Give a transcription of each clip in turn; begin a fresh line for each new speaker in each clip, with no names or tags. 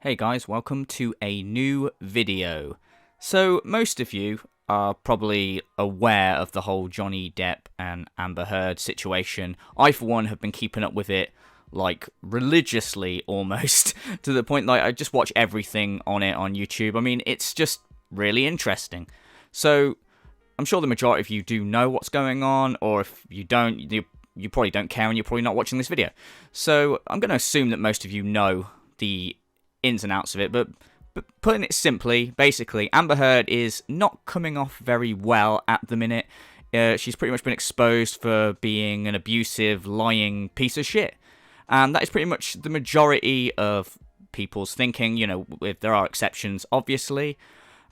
Hey guys, welcome to a new video. So most of you are probably aware of the whole Johnny Depp and Amber Heard situation. I for one have been keeping up with it like religiously almost to the point that I just watch everything on it on YouTube. I mean, it's just really interesting. So I'm sure the majority of you do know what's going on, or if you don't, you probably don't care and you're probably not watching this video. So I'm going to assume that most of you know the ins and outs of it, but putting it simply, basically, Amber Heard is not coming off very well at the minute. She's pretty much been exposed for being an abusive, lying piece of shit. And that is pretty much the majority of people's thinking, you know, if there are exceptions, obviously.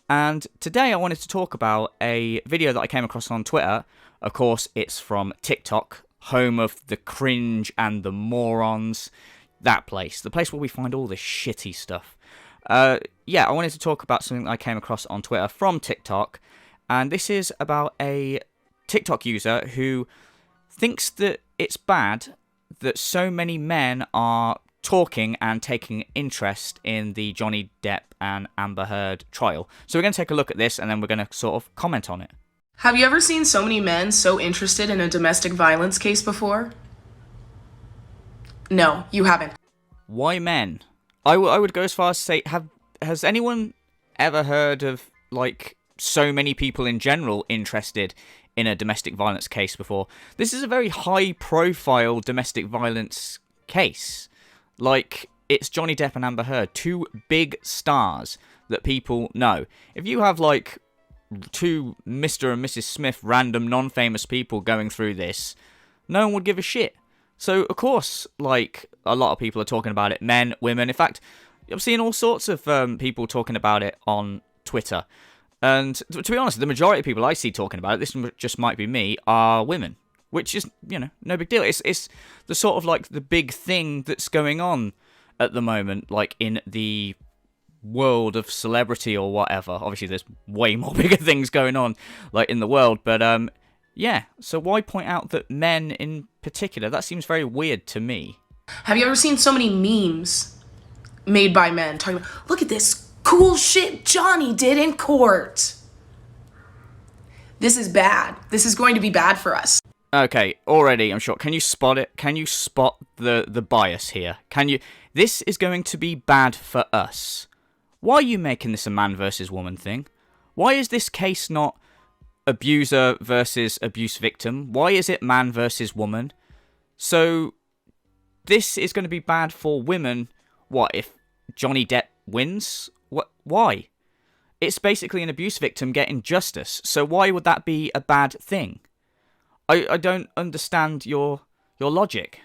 And today I wanted to talk about a video that I came across on Twitter. Of course, it's from TikTok, home of the cringe and the morons. That place, the place where we find all this shitty stuff. Yeah, I wanted to talk about something that I came across on Twitter from TikTok, and this is about a TikTok user who thinks that it's bad that so many men are talking and taking interest in the Johnny Depp and Amber Heard trial. So we're going to take a look at this, and then we're going to sort of comment on it.
Have you ever seen so many men so interested in a domestic violence case before? No, you haven't.
Why men? I would go as far as to say, has anyone ever heard of, like, so many people in general interested in a domestic violence case before? This is a very high-profile domestic violence case. Like, it's Johnny Depp and Amber Heard, two big stars that people know. If you have, like, two Mr. and Mrs. Smith random non-famous people going through this, no one would give a shit. So, of course, like, a lot of people are talking about it. Men, women. In fact, I've seen all sorts of people talking about it on Twitter. And to be honest, the majority of people I see talking about it, this just might be me, are women. Which is, you know, no big deal. It's the sort of, like, the big thing that's going on at the moment, like, in the world of celebrity or whatever. Obviously, there's way more bigger things going on, like, in the world. But, yeah, so why point out that men in particular? That seems very weird to me.
Have you ever seen so many memes made by men talking about, look at this cool shit Johnny did in court? This is bad. This is going to be bad for us.
Okay, already I'm sure. Can you spot it? Can you spot the bias here? Can you? This is going to be bad for us. Why are you making this a man versus woman thing? Why is this case not abuser versus abuse victim? Why is it man versus woman? So this is going to be bad for women. What if Johnny Depp wins? What? Why? It's basically an abuse victim getting justice. So why would that be a bad thing? I don't understand your logic.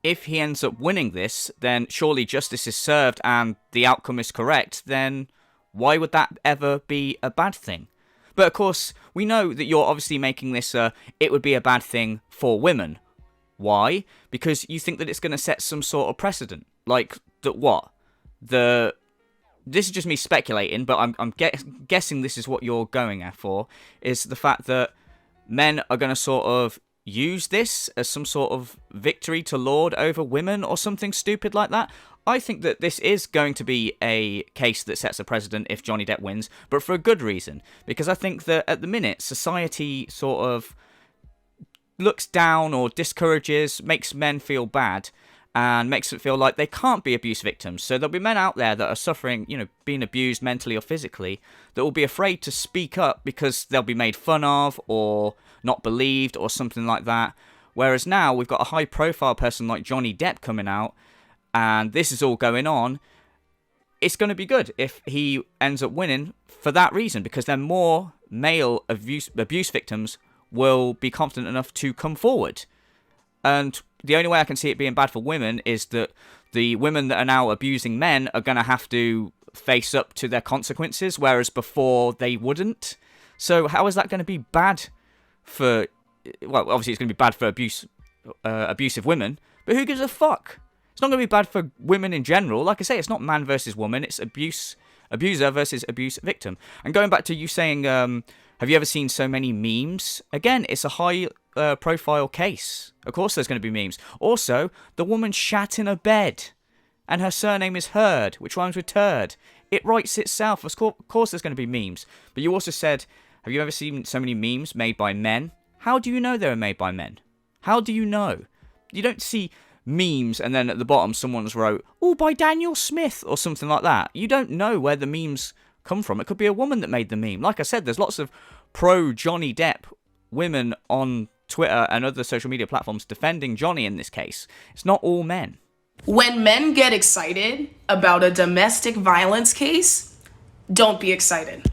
If he ends up winning this, then surely justice is served and the outcome is correct. Then why would that ever be a bad thing? But of course, we know that you're obviously making this it would be a bad thing for women. Why? Because you think that it's going to set some sort of precedent. Like, that what? This is just me speculating, but I'm guessing this is what you're going for, is the fact that men are going to sort of use this as some sort of victory to lord over women or something stupid like that. I think that this is going to be a case that sets a precedent if Johnny Depp wins, but for a good reason. Because I think that at the minute, society sort of looks down or discourages, makes men feel bad, and makes it feel like they can't be abuse victims. So there'll be men out there that are suffering, you know, being abused mentally or physically, that will be afraid to speak up because they'll be made fun of or not believed or something like that. Whereas now we've got a high-profile person like Johnny Depp coming out, and this is all going on. It's going to be good if he ends up winning for that reason, because then more male abuse victims will be confident enough to come forward. And the only way I can see it being bad for women is that the women that are now abusing men are going to have to face up to their consequences, whereas before they wouldn't. So how is that going to be bad for... Well, obviously it's going to be bad for abusive women, but who gives a fuck? It's not going to be bad for women in general. Like I say, it's not man versus woman, it's abuser versus abuse victim. And going back to you saying, have you ever seen so many memes? Again, it's a high profile case. Of course there's going to be memes. Also, the woman shat in a bed. and her surname is Heard, which rhymes with turd. It writes itself. Of course there's going to be memes. But you also said, have you ever seen so many memes made by men? How do you know they were made by men? How do you know? You don't see memes and then at the bottom someone's wrote, oh, by Daniel Smith or something like that. You don't know where the memes come from. It could be a woman that made the meme. Like I said, there's lots of pro Johnny Depp women on Twitter and other social media platforms defending Johnny in this case. It's not all men.
When men get excited about a domestic violence case, don't be excited.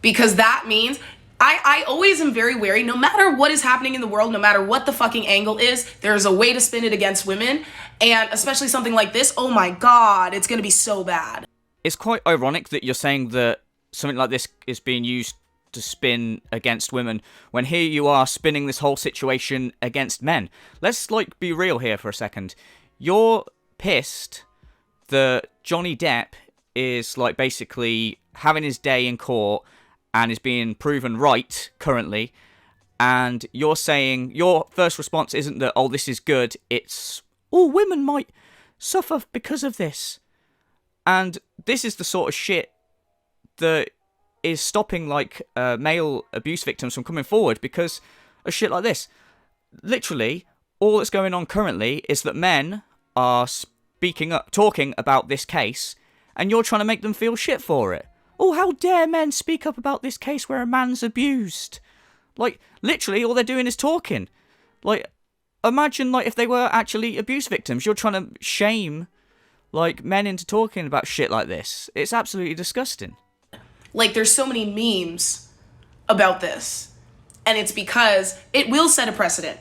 Because that means I always am very wary, no matter what is happening in the world, no matter what the fucking angle is, there's a way to spin it against women. And especially something like this, oh my God, it's going to be so bad.
It's quite ironic that you're saying that something like this is being used to spin against women, when here you are spinning this whole situation against men. Let's, be real here for a second. You're pissed that Johnny Depp is, basically having his day in court and is being proven right currently, and you're saying, your first response isn't that, oh, this is good, it's, oh, women might suffer because of this. And this is the sort of shit that is stopping, male abuse victims from coming forward because of shit like this. Literally, all that's going on currently is that men are speaking up, talking about this case, and you're trying to make them feel shit for it. Oh, how dare men speak up about this case where a man's abused? Literally, all they're doing is talking. Imagine, if they were actually abuse victims. You're trying to shame, men into talking about shit like this. It's absolutely disgusting.
There's so many memes about this. And it's because it will set a precedent.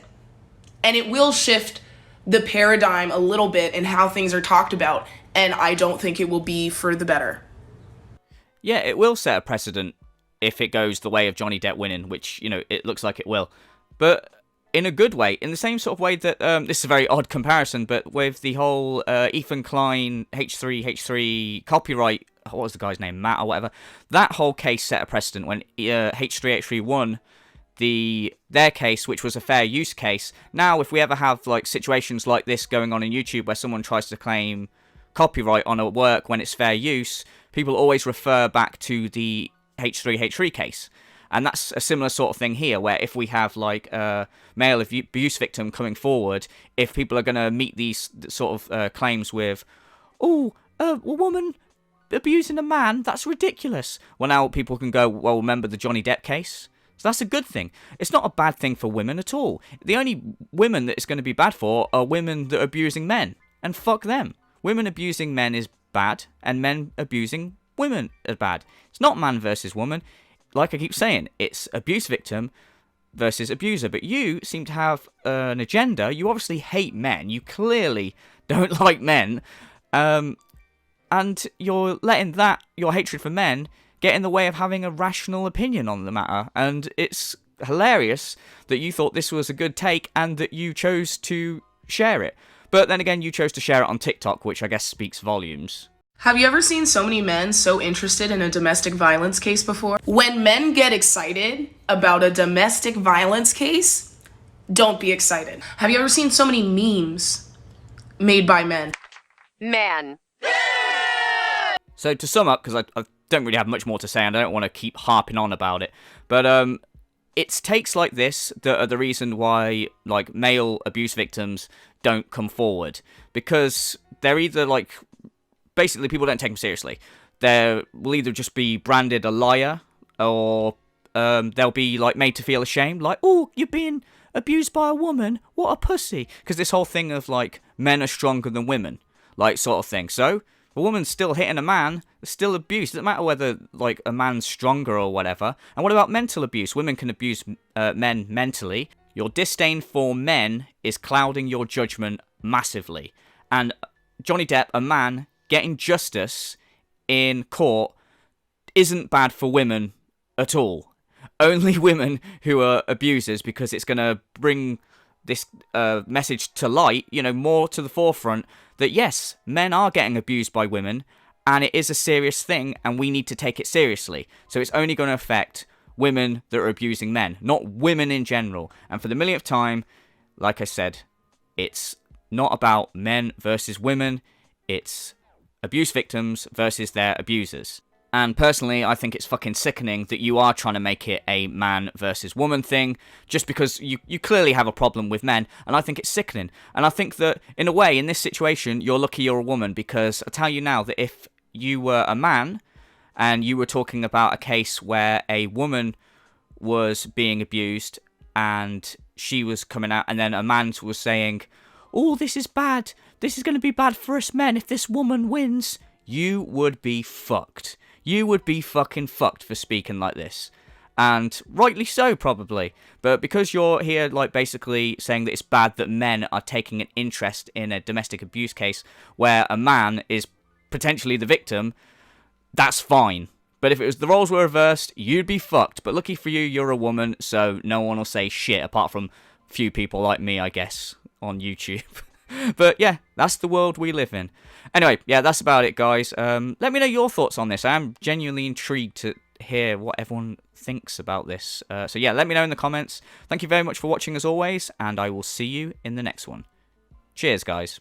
And it will shift the paradigm a little bit in how things are talked about. And I don't think it will be for the better.
Yeah, it will set a precedent if it goes the way of Johnny Depp winning, which, it looks like it will. But in a good way, in the same sort of way that, this is a very odd comparison, but with the whole Ethan Klein H3 copyright, what was the guy's name, Matt or whatever, that whole case set a precedent when H3 won their case, which was a fair use case. Now, if we ever have, situations like this going on in YouTube where someone tries to claim copyright on a work when it's fair use, people always refer back to the H3 case. And that's a similar sort of thing here, where if we have, a male abuse victim coming forward, if people are going to meet these sort of claims with, oh, a woman abusing a man, that's ridiculous. Well, now people can go, well, remember the Johnny Depp case? So that's a good thing. It's not a bad thing for women at all. The only women that it's going to be bad for are women that are abusing men. And fuck them. Women abusing men is bad, and men abusing women are bad. It's not man versus woman. Like I keep saying, it's abuse victim versus abuser. But you seem to have an agenda. You obviously hate men. You clearly don't like men. And you're letting your hatred for men, get in the way of having a rational opinion on the matter. And it's hilarious that you thought this was a good take and that you chose to share it. But then again, you chose to share it on TikTok, which I guess speaks volumes.
Have you ever seen so many men so interested in a domestic violence case before? When men get excited about a domestic violence case, don't be excited. Have you ever seen so many memes made by men?
Man.
So to sum up, because I don't really have much more to say and I don't want to keep harping on about it, but it's takes like this that are the reason why male abuse victims don't come forward, because they're either basically people don't take them seriously. They will either just be branded a liar, or they'll be made to feel ashamed, oh, you're being abused by a woman, what a pussy, because this whole thing of men are stronger than women, sort of thing. So a woman's still hitting a man, it's still abuse. It doesn't matter whether a man's stronger or whatever. And what about mental abuse? Women can abuse men mentally. Your disdain for men is clouding your judgment massively. And Johnny Depp, a man, getting justice in court isn't bad for women at all. Only women who are abusers, because it's going to bring this message to light, more to the forefront, that yes, men are getting abused by women, and it is a serious thing, and we need to take it seriously. So it's only going to affect women that are abusing men, not women in general. And for the millionth time, like I said, it's not about men versus women. It's abuse victims versus their abusers. And personally, I think it's fucking sickening that you are trying to make it a man versus woman thing, just because you clearly have a problem with men, and I think it's sickening. And I think that, in a way, in this situation, you're lucky you're a woman, because I tell you now that if you were a man, and you were talking about a case where a woman was being abused, and she was coming out, and then a man was saying, "Oh, this is bad, this is going to be bad for us men if this woman wins," you would be fucked. You would be fucking fucked for speaking like this. And rightly so, probably. But because you're here, like, basically saying that it's bad that men are taking an interest in a domestic abuse case where a man is potentially the victim, that's fine. But if it was the roles were reversed, you'd be fucked. But lucky for you, you're a woman, so no one will say shit, apart from a few people like me, I guess, on YouTube. But yeah, that's the world we live in. Anyway, yeah, that's about it, guys. Let me know your thoughts on this. I am genuinely intrigued to hear what everyone thinks about this. So yeah, let me know in the comments. Thank you very much for watching as always, and I will see you in the next one. Cheers, guys.